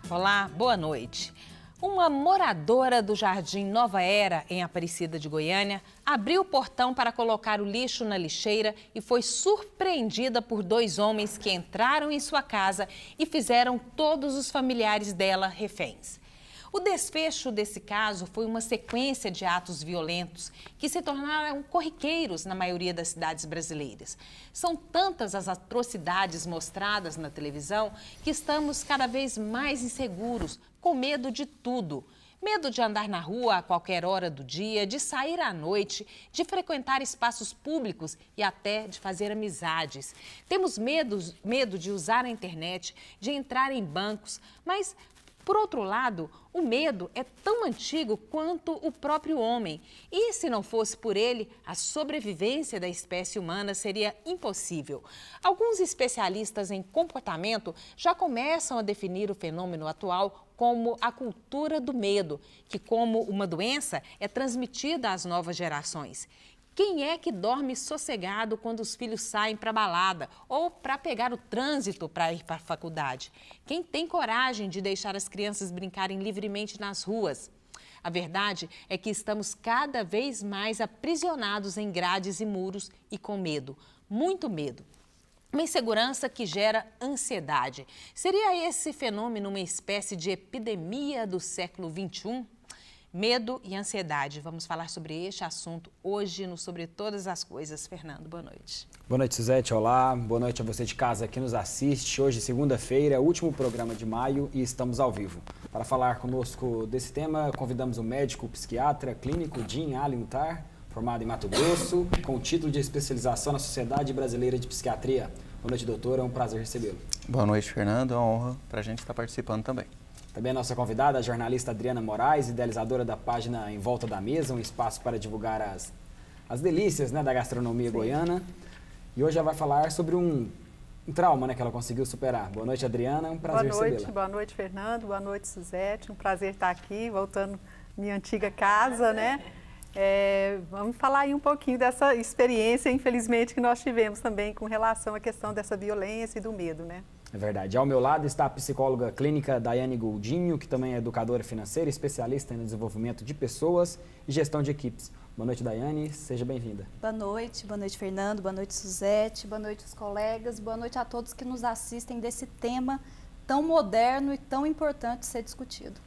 Olá, boa noite. Uma moradora do Jardim Nova Era, em Aparecida de Goiânia, abriu o portão para colocar o lixo na lixeira e foi surpreendida por dois homens que entraram em sua casa e fizeram todos os familiares dela reféns. O desfecho desse caso foi uma sequência de atos violentos que se tornaram corriqueiros na maioria das cidades brasileiras. São tantas as atrocidades mostradas na televisão que estamos cada vez mais inseguros, com medo de tudo. Medo de andar na rua a qualquer hora do dia, de sair à noite, de frequentar espaços públicos e até de fazer amizades. Temos medo de usar a internet, de entrar em bancos, mas... Por outro lado, o medo é tão antigo quanto o próprio homem. E se não fosse por ele, a sobrevivência da espécie humana seria impossível. Alguns especialistas em comportamento já começam a definir o fenômeno atual como a cultura do medo, que, como uma doença, é transmitida às novas gerações. Quem é que dorme sossegado quando os filhos saem para a balada ou para pegar o trânsito para ir para a faculdade? Quem tem coragem de deixar as crianças brincarem livremente nas ruas? A verdade é que estamos cada vez mais aprisionados em grades e muros e com medo, muito medo. Uma insegurança que gera ansiedade. Seria esse fenômeno uma espécie de epidemia do século XXI? Medo e ansiedade. Vamos falar sobre este assunto hoje no Sobre Todas as Coisas. Fernando, boa noite. Boa noite, Suzete. Olá. Boa noite a você de casa que nos assiste. Hoje, segunda-feira, último programa de maio e estamos ao vivo. Para falar conosco desse tema, convidamos o médico psiquiatra clínico Jim Alintar, formado em Mato Grosso, com o título de especialização na Sociedade Brasileira de Psiquiatria. Boa noite, doutor. É um prazer recebê-lo. Boa noite, Fernando. É uma honra para a gente estar participando também. Também a nossa convidada, a jornalista Adriana Moraes, idealizadora da página Em Volta da Mesa, um espaço para divulgar as delícias, né, da gastronomia goiana. E hoje ela vai falar sobre um trauma, né, que ela conseguiu superar. Boa noite, Adriana. É um prazer recebê-la. Boa noite, Fernando. Boa noite, Suzete. Um prazer estar aqui, voltando à minha antiga casa, né? Vamos falar aí um pouquinho dessa experiência, infelizmente, que nós tivemos também com relação à questão dessa violência e do medo, né? É verdade. Ao meu lado está a psicóloga clínica Daiane Goldinho, que também é educadora financeira, especialista no desenvolvimento de pessoas e gestão de equipes. Boa noite, Daiane. Seja bem-vinda. Boa noite, Fernando. Boa noite, Suzete. Boa noite, os colegas. Boa noite a todos que nos assistem desse tema tão moderno e tão importante de ser discutido.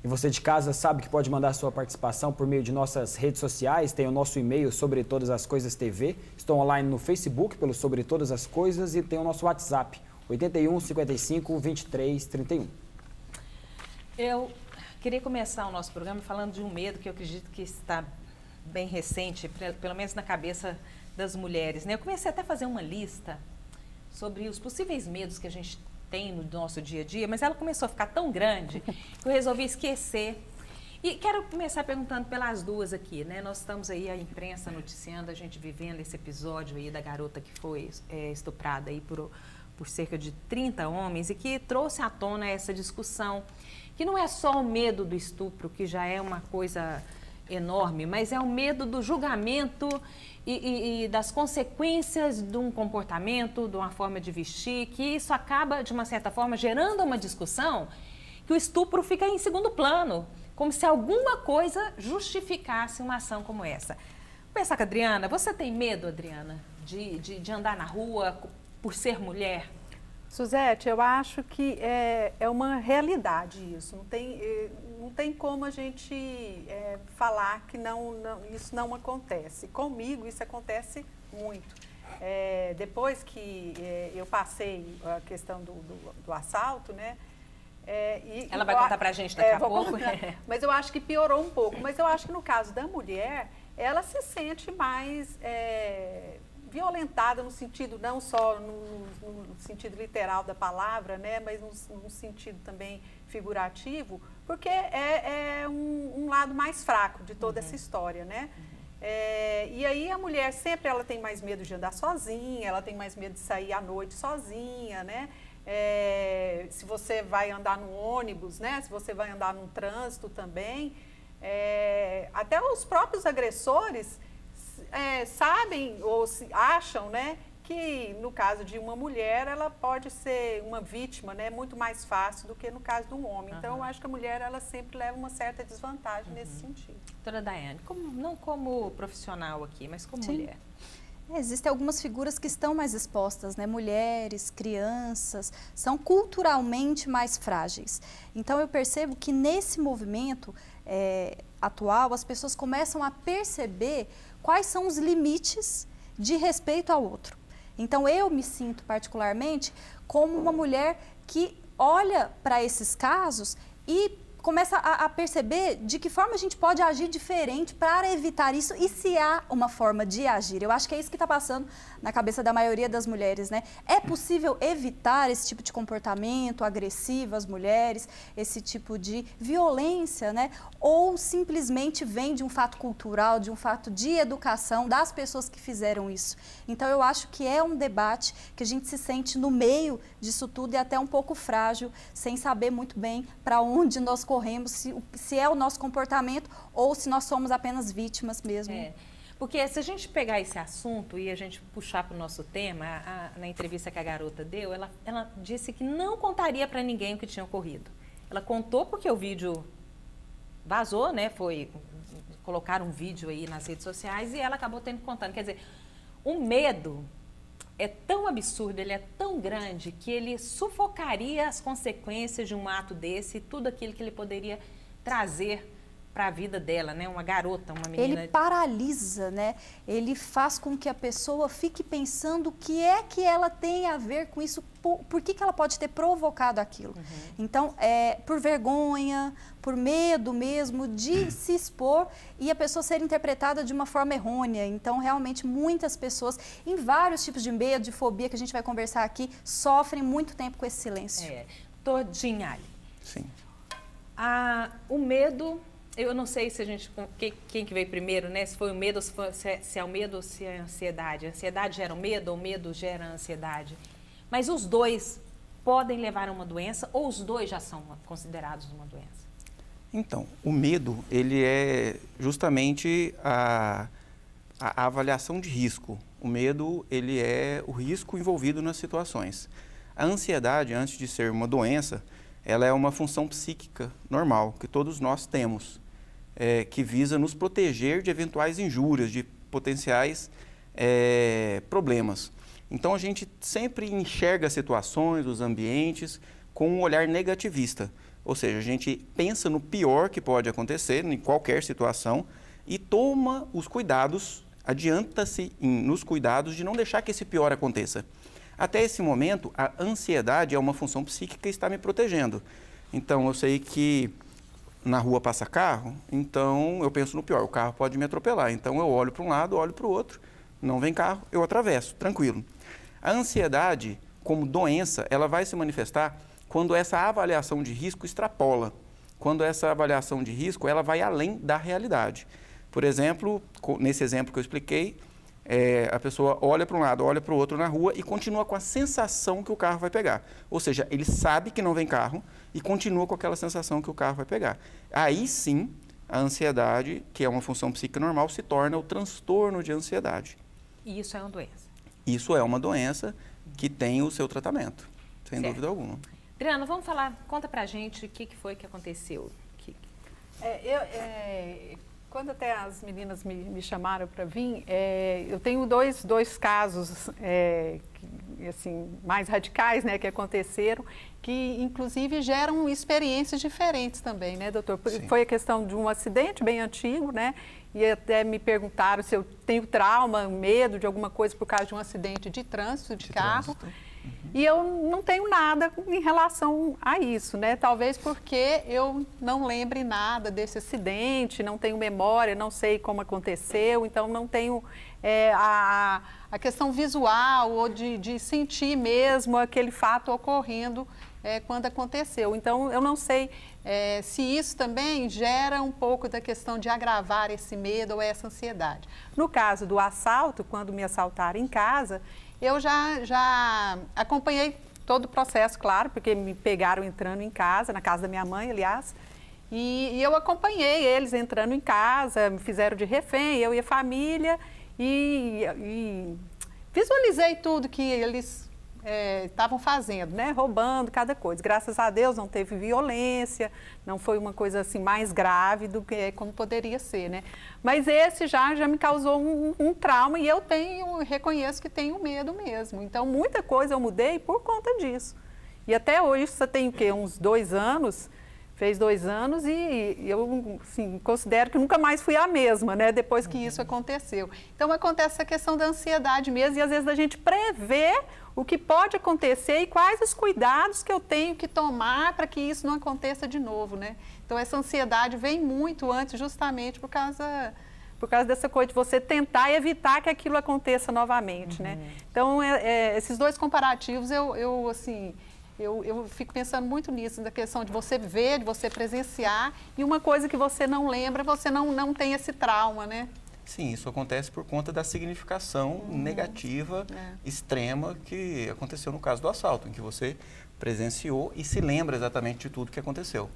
E você de casa sabe que pode mandar sua participação por meio de nossas redes sociais. Tem o nosso e-mail Sobre Todas as Coisas TV. Estou online no Facebook pelo Sobre Todas as Coisas e tem o nosso WhatsApp, 81 55 23 31. Eu queria começar o nosso programa falando de um medo que eu acredito que está bem recente, pelo menos na cabeça das mulheres, né? Eu comecei até a fazer uma lista sobre os possíveis medos que a gente tem no nosso dia a dia, mas ela começou a ficar tão grande que eu resolvi esquecer. E quero começar perguntando pelas duas aqui, né? Nós estamos aí, a imprensa noticiando, a gente vivendo esse episódio aí da garota que foi estuprada aí por cerca de 30 homens e que trouxe à tona essa discussão, que não é só o medo do estupro, que já é uma coisa enorme, mas é o medo do julgamento e das consequências de um comportamento, de uma forma de vestir, que isso acaba, de uma certa forma, gerando uma discussão que o estupro fica em segundo plano, como se alguma coisa justificasse uma ação como essa. Vou pensar com a Adriana. Você tem medo, Adriana, de andar na rua por ser mulher? Suzete, eu acho que é uma realidade isso. Não tem como a gente falar que isso não acontece. Comigo isso acontece muito. Depois que eu passei a questão do assalto, né? Ela vai contar pra gente daqui a pouco. Mas eu acho que piorou um pouco. Mas eu acho que no caso da mulher, ela se sente mais violentada no sentido, não só no sentido literal da palavra, né, mas no sentido também figurativo, porque é um lado mais fraco de toda essa história, né? E aí a mulher sempre ela tem mais medo de andar sozinha, ela tem mais medo de sair à noite sozinha, né? Se você vai andar no ônibus, né? Se você vai andar num trânsito também, até os próprios agressores sabem ou acham, né, que que no caso de uma mulher, ela pode ser uma vítima, né, muito mais fácil do que no caso de um homem. Então, eu acho que a mulher, ela sempre leva uma certa desvantagem nesse sentido. Doutora Daiane, não como profissional aqui, mas como mulher. Existem algumas figuras que estão mais expostas, né? Mulheres, crianças, são culturalmente mais frágeis. Então, eu percebo que nesse movimento atual, as pessoas começam a perceber quais são os limites de respeito ao outro. Então, eu me sinto particularmente como uma mulher que olha para esses casos e começa a perceber de que forma a gente pode agir diferente para evitar isso e se há uma forma de agir. Eu acho que é isso que está passando na cabeça da maioria das mulheres, né? É possível evitar esse tipo de comportamento agressivo às mulheres, esse tipo de violência, né? Ou simplesmente vem de um fato cultural, de um fato de educação das pessoas que fizeram isso. Então, eu acho que é um debate que a gente se sente no meio disso tudo e até um pouco frágil, sem saber muito bem para onde nós corremos, se é o nosso comportamento ou se nós somos apenas vítimas mesmo. Porque se a gente pegar esse assunto e a gente puxar para o nosso tema, na entrevista que a garota deu, ela disse que não contaria para ninguém o que tinha ocorrido. Ela contou porque o vídeo vazou, né? Colocaram um vídeo aí nas redes sociais e ela acabou contando. Quer dizer, o medo é tão absurdo, ele é tão grande que ele sufocaria as consequências de um ato desse, tudo aquilo que ele poderia trazer para a vida dela, né? Uma garota, uma menina. Ele paralisa, né? Ele faz com que a pessoa fique pensando o que é que ela tem a ver com isso, por que ela pode ter provocado aquilo. Então, por vergonha, por medo mesmo de se expor e a pessoa ser interpretada de uma forma errônea. Então, realmente, muitas pessoas, em vários tipos de medo, de fobia, que a gente vai conversar aqui, sofrem muito tempo com esse silêncio. Todinha. Sim. O medo... Eu não sei se quem que veio primeiro, né? Se foi o medo, se é o medo ou se é a ansiedade. A ansiedade gera o medo ou o medo gera a ansiedade. Mas os dois podem levar a uma doença ou os dois já são considerados uma doença? Então, o medo, ele é justamente a avaliação de risco. O medo, ele é o risco envolvido nas situações. A ansiedade, antes de ser uma doença, ela é uma função psíquica normal, que todos nós temos. Que visa nos proteger de eventuais injúrias, de potenciais problemas. Então, a gente sempre enxerga as situações, os ambientes, com um olhar negativista. Ou seja, a gente pensa no pior que pode acontecer em qualquer situação e toma os cuidados, adianta-se nos cuidados de não deixar que esse pior aconteça. Até esse momento, a ansiedade é uma função psíquica que está me protegendo. Então, eu sei que na rua passa carro, então eu penso no pior, o carro pode me atropelar. Então, eu olho para um lado, olho para o outro, não vem carro, eu atravesso, tranquilo. A ansiedade, como doença, ela vai se manifestar quando essa avaliação de risco extrapola. Quando essa avaliação de risco, ela vai além da realidade. Por exemplo, nesse exemplo que eu expliquei, a pessoa olha para um lado, olha para o outro na rua e continua com a sensação que o carro vai pegar. Ou seja, ele sabe que não vem carro e continua com aquela sensação que o carro vai pegar. Aí sim, a ansiedade, que é uma função psíquica normal, se torna o transtorno de ansiedade. E isso é uma doença? Isso é uma doença que tem o seu tratamento, sem dúvida alguma. Adriana, vamos falar, conta pra gente o que foi que aconteceu. Quando até as meninas me chamaram para vir, eu tenho dois casos assim, mais radicais, né, que aconteceram, que inclusive geram experiências diferentes também, né, doutor? Sim. Foi a questão de um acidente bem antigo, né, e até me perguntaram se eu tenho trauma, medo de alguma coisa por causa de um acidente de trânsito, de carro. E eu não tenho nada em relação a isso, né? Talvez porque eu não lembre nada desse acidente, não tenho memória, não sei como aconteceu, então não tenho a questão visual ou de sentir mesmo aquele fato ocorrendo quando aconteceu. Então, eu não sei se isso também gera um pouco da questão de agravar esse medo ou essa ansiedade. No caso do assalto, quando me assaltaram em casa, eu já acompanhei todo o processo, claro, porque me pegaram entrando em casa, na casa da minha mãe, aliás, e eu acompanhei eles entrando em casa, me fizeram de refém, eu e a família, e visualizei tudo que eles estavam fazendo, né? Roubando cada coisa. Graças a Deus não teve violência, não foi uma coisa assim mais grave do que como poderia ser, né? Mas esse já me causou um trauma e eu reconheço que tenho medo mesmo. Então muita coisa eu mudei por conta disso. E até hoje, você tem o quê? Uns 2 anos, fez 2 anos e eu assim, considero que nunca mais fui a mesma, né? Depois que isso aconteceu. Então acontece essa questão da ansiedade mesmo e às vezes a gente prever o que pode acontecer e quais os cuidados que eu tenho que tomar para que isso não aconteça de novo, né? Então essa ansiedade vem muito antes justamente por causa dessa coisa de você tentar evitar que aquilo aconteça novamente, né? Então esses 2 comparativos eu fico pensando muito nisso, na questão de você ver, de você presenciar, e uma coisa que você não lembra, você não tem esse trauma, né? Sim, isso acontece por conta da significação negativa, extrema, que aconteceu no caso do assalto, em que você presenciou e se lembra exatamente de tudo que aconteceu.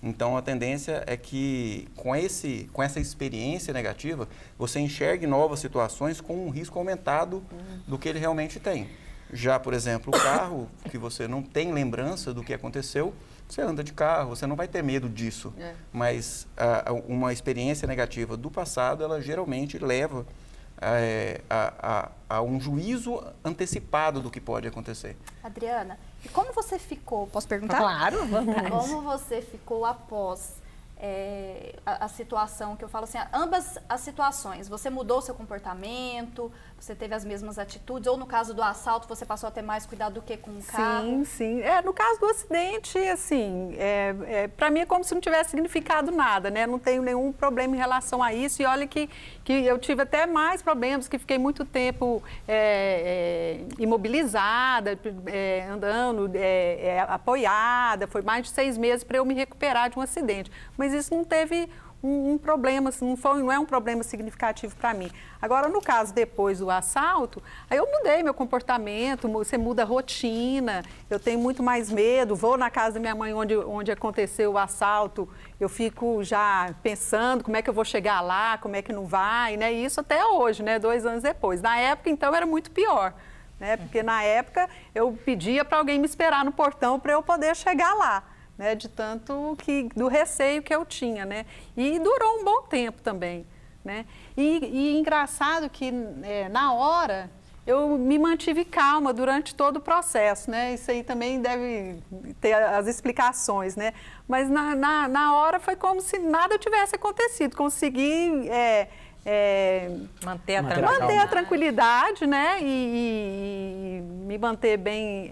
Então, a tendência é que, com essa experiência negativa, você enxergue novas situações com um risco aumentado do que ele realmente tem. Já, por exemplo, o carro, que você não tem lembrança do que aconteceu, você anda de carro, você não vai ter medo disso. Mas uma experiência negativa do passado, ela geralmente leva a um juízo antecipado do que pode acontecer. Adriana, e como você ficou? Posso perguntar? Claro, vamos. Como você ficou após a situação, que eu falo assim, ambas as situações, você mudou seu comportamento, você teve as mesmas atitudes, ou no caso do assalto, você passou a ter mais cuidado do que com o carro? Sim. No caso do acidente, assim, para mim é como se não tivesse significado nada, né? Não tenho nenhum problema em relação a isso, e olha que eu tive até mais problemas, que fiquei muito tempo imobilizada, andando, apoiada, foi mais de 6 meses para eu me recuperar de um acidente. Mas isso não teve um problema, não é um problema significativo para mim. Agora, no caso depois do assalto, aí eu mudei meu comportamento, você muda a rotina, eu tenho muito mais medo, vou na casa da minha mãe onde aconteceu o assalto, eu fico já pensando como é que eu vou chegar lá, como é que não vai, né? E isso até hoje, né? 2 anos depois. Na época, então, era muito pior, né? Porque na época eu pedia para alguém me esperar no portão para eu poder chegar lá. Né, de tanto do receio que eu tinha, né? E durou um bom tempo também, né? E engraçado que na hora eu me mantive calma durante todo o processo, né? Isso aí também deve ter as explicações, né? Mas na hora foi como se nada tivesse acontecido, consegui Manter a tranquilidade, né? E me manter bem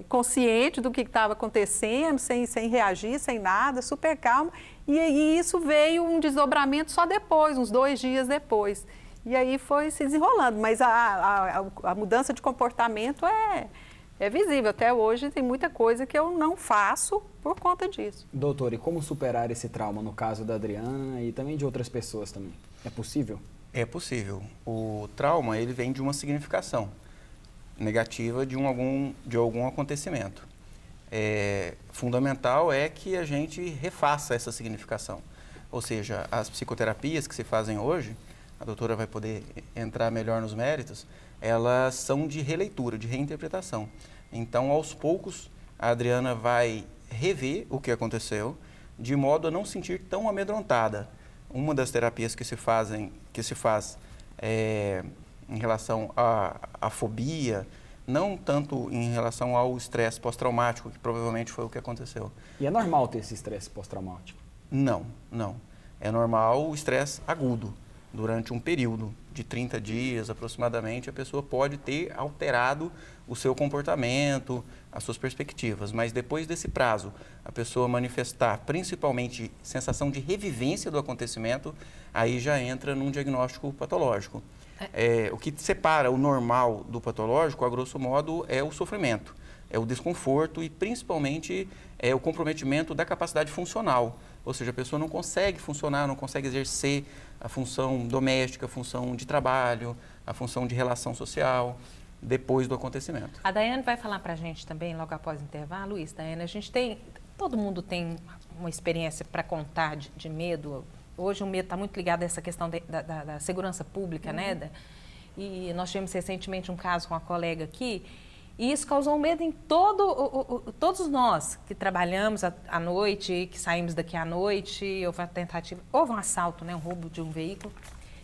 consciente do que estava acontecendo, sem reagir, sem nada, super calma. E isso veio um desdobramento só depois, uns 2 dias depois. E aí foi se desenrolando. Mas a mudança de comportamento é visível. Até hoje tem muita coisa que eu não faço por conta disso. Doutor, e como superar esse trauma no caso da Adriana e também de outras pessoas também? É possível? É possível. O trauma, ele vem de uma significação negativa de algum acontecimento. Fundamental é que a gente refaça essa significação. Ou seja, as psicoterapias que se fazem hoje, a doutora vai poder entrar melhor nos méritos, elas são de releitura, de reinterpretação. Então, aos poucos, a Adriana vai rever o que aconteceu, de modo a não se sentir tão amedrontada. Uma das terapias que se faz em relação à fobia, não tanto em relação ao estresse pós-traumático, que provavelmente foi o que aconteceu. E é normal ter esse estresse pós-traumático? Não. É normal o estresse agudo. Durante um período de 30 dias aproximadamente, a pessoa pode ter alterado o seu comportamento, as suas perspectivas. Mas depois desse prazo, a pessoa manifestar principalmente sensação de revivência do acontecimento, aí já entra num diagnóstico patológico. O que separa o normal do patológico, a grosso modo, é o sofrimento, é o desconforto e principalmente é o comprometimento da capacidade funcional. Ou seja, a pessoa não consegue funcionar, não consegue exercer a função doméstica, a função de trabalho, a função de relação social, depois do acontecimento. A Daiane vai falar para a gente também, logo após o intervalo. Luiz, Daiane, todo mundo tem uma experiência para contar de medo. Hoje o medo está muito ligado a essa questão da segurança pública, né? e nós tivemos recentemente um caso com a colega aqui, e isso causou medo em todos nós que trabalhamos à noite, que saímos daqui à noite, houve uma tentativa, houve um assalto, né, um roubo de um veículo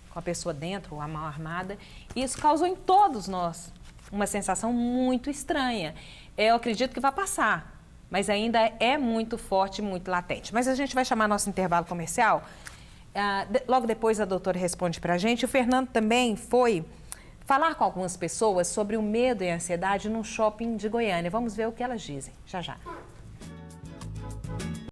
com a pessoa dentro, a mão armada, e isso causou em todos nós uma sensação muito estranha. Eu acredito que vai passar, mas ainda é muito forte, muito latente. Mas a gente vai chamar nosso intervalo comercial. Logo depois a doutora responde para a gente. O Fernando também foi falar com algumas pessoas sobre o medo e a ansiedade num shopping de Goiânia. Vamos ver o que elas dizem. Já, já.